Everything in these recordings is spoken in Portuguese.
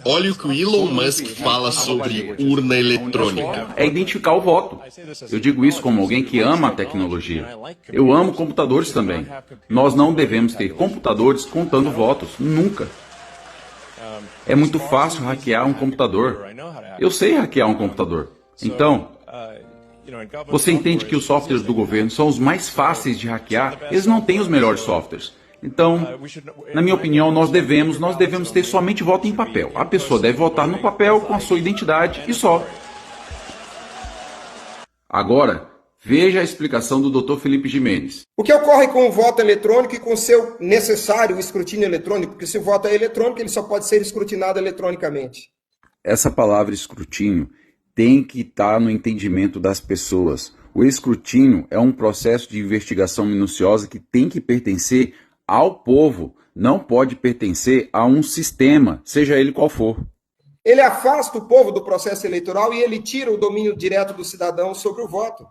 Olha o que o Elon Musk fala sobre urna eletrônica. É identificar o voto. Eu digo isso como alguém que ama a tecnologia. Eu amo computadores também. Nós não devemos ter computadores contando votos, nunca. É muito fácil hackear um computador. Eu sei hackear um computador. Então, você entende que os softwares do governo são os mais fáceis de hackear? Eles não têm os melhores softwares. Então, na minha opinião, nós devemos ter somente voto em papel. A pessoa deve votar no papel com a sua identidade e só. Agora, veja a explicação do Dr. Felipe Jimenez. O que ocorre com o voto eletrônico e com o seu necessário escrutínio eletrônico? Porque se o voto é eletrônico, ele só pode ser escrutinado eletronicamente. Essa palavra escrutínio tem que estar no entendimento das pessoas. O escrutínio é um processo de investigação minuciosa que tem que pertencer ao povo, não pode pertencer a um sistema, seja ele qual for. Ele afasta o povo do processo eleitoral e ele tira o domínio direto do cidadão sobre o voto.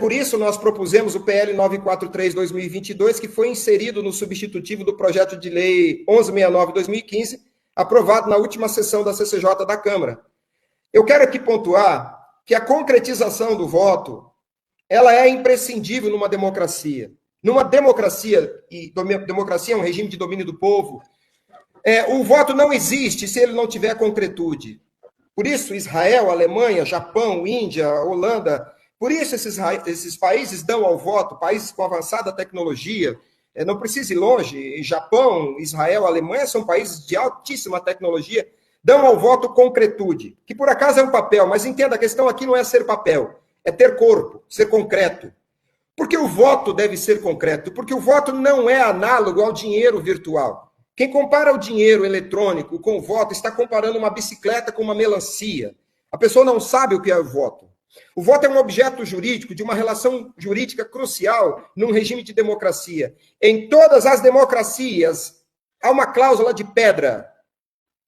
Por isso, nós propusemos o PL 943/2022, que foi inserido no substitutivo do projeto de lei 1169/2015, aprovado na última sessão da CCJ da Câmara. Eu quero aqui pontuar que a concretização do voto, ela é imprescindível numa democracia. Numa democracia, e democracia é um regime de domínio do povo, o voto não existe se ele não tiver concretude. Por isso, Israel, Alemanha, Japão, Índia, Holanda, por isso esses países dão ao voto, países com avançada tecnologia, não precisa ir longe, Japão, Israel, Alemanha são países de altíssima tecnologia, dão ao voto concretude, que por acaso é um papel, mas entenda, a questão aqui não é ser papel, é ter corpo, ser concreto. Porque o voto deve ser concreto, porque o voto não é análogo ao dinheiro virtual. Quem compara o dinheiro eletrônico com o voto está comparando uma bicicleta com uma melancia. A pessoa não sabe o que é o voto. O voto é um objeto jurídico de uma relação jurídica crucial num regime de democracia. Em todas as democracias, há uma cláusula de pedra,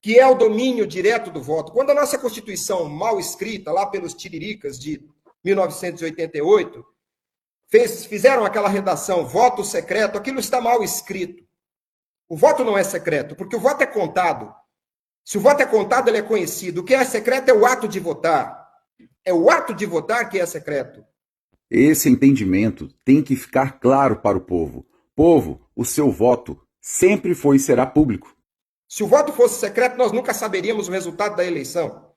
que é o domínio direto do voto. Quando a nossa Constituição, mal escrita, lá pelos tiriricas de 1988, fizeram aquela redação, voto secreto, aquilo está mal escrito. O voto não é secreto, porque o voto é contado. Se o voto é contado, ele é conhecido. O que é secreto é o ato de votar. É o ato de votar que é secreto. Esse entendimento tem que ficar claro para o povo. Povo, o seu voto sempre foi e será público. Se o voto fosse secreto, nós nunca saberíamos o resultado da eleição.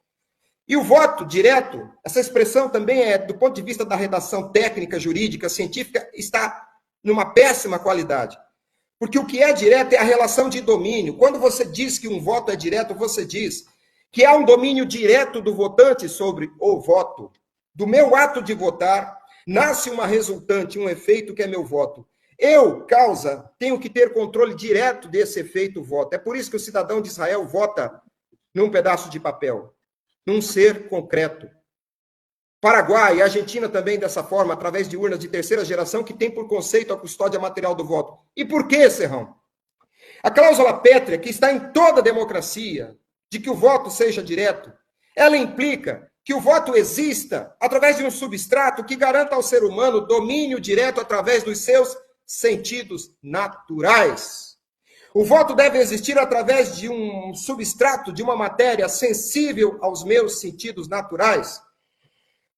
E o voto direto, essa expressão também do ponto de vista da redação técnica, jurídica, científica, está numa péssima qualidade. Porque o que é direto é a relação de domínio. Quando você diz que um voto é direto, você diz que há um domínio direto do votante sobre o voto. Do meu ato de votar, nasce uma resultante, um efeito que é meu voto. Eu, causa, tenho que ter controle direto desse efeito voto. É por isso que o cidadão de Israel vota num pedaço de papel, num ser concreto. Paraguai e Argentina também dessa forma, através de urnas de terceira geração, que tem por conceito a custódia material do voto. E por que, Serrão? A cláusula pétrea, que está em toda democracia, de que o voto seja direto, ela implica que o voto exista através de um substrato que garanta ao ser humano domínio direto através dos seus sentidos naturais. O voto deve existir através de um substrato, de uma matéria sensível aos meus sentidos naturais.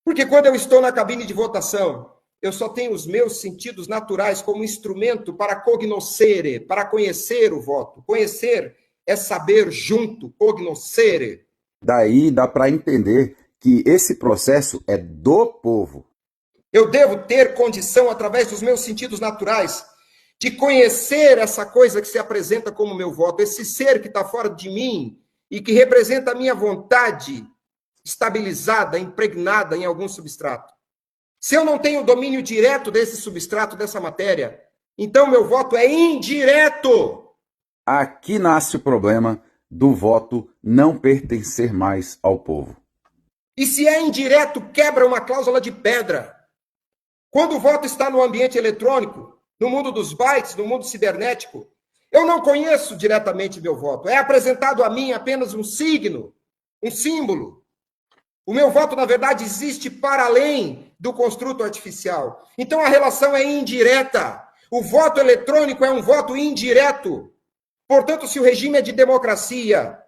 Porque quando eu estou na cabine de votação, eu só tenho os meus sentidos naturais como instrumento para cognoscere, para conhecer o voto. Conhecer é saber junto, cognoscere. Daí dá para entender que esse processo é do povo. Eu devo ter condição, através dos meus sentidos naturais, de conhecer essa coisa que se apresenta como meu voto, esse ser que está fora de mim e que representa a minha vontade estabilizada, impregnada em algum substrato. Se eu não tenho domínio direto desse substrato, dessa matéria, então meu voto é indireto. Aqui nasce o problema do voto não pertencer mais ao povo. E se é indireto, quebra uma cláusula de pedra. Quando o voto está no ambiente eletrônico, no mundo dos bytes, no mundo cibernético, eu não conheço diretamente meu voto. É apresentado a mim apenas um signo, um símbolo. O meu voto, na verdade, existe para além do construto artificial. Então a relação é indireta. O voto eletrônico é um voto indireto. Portanto, se o regime é de democracia,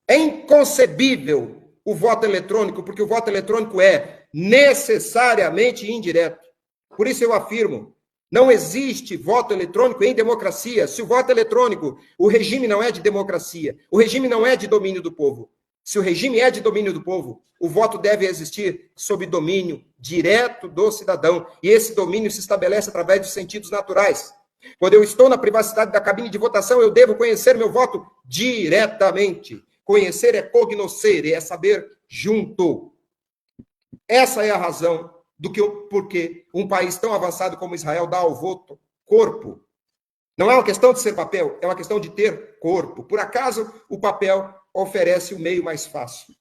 é inconcebível o voto eletrônico, porque o voto eletrônico é necessariamente indireto. Por isso eu afirmo, não existe voto eletrônico em democracia. Se o voto eletrônico, o regime não é de democracia, o regime não é de domínio do povo. Se o regime é de domínio do povo, o voto deve existir sob domínio direto do cidadão. E esse domínio se estabelece através dos sentidos naturais. Quando eu estou na privacidade da cabine de votação, eu devo conhecer meu voto diretamente. Conhecer é cognoscere, é saber junto. Essa é a razão porque um país tão avançado como Israel dá ao voto corpo. Não é uma questão de ser papel, é uma questão de ter corpo. Por acaso, o papel oferece o meio mais fácil.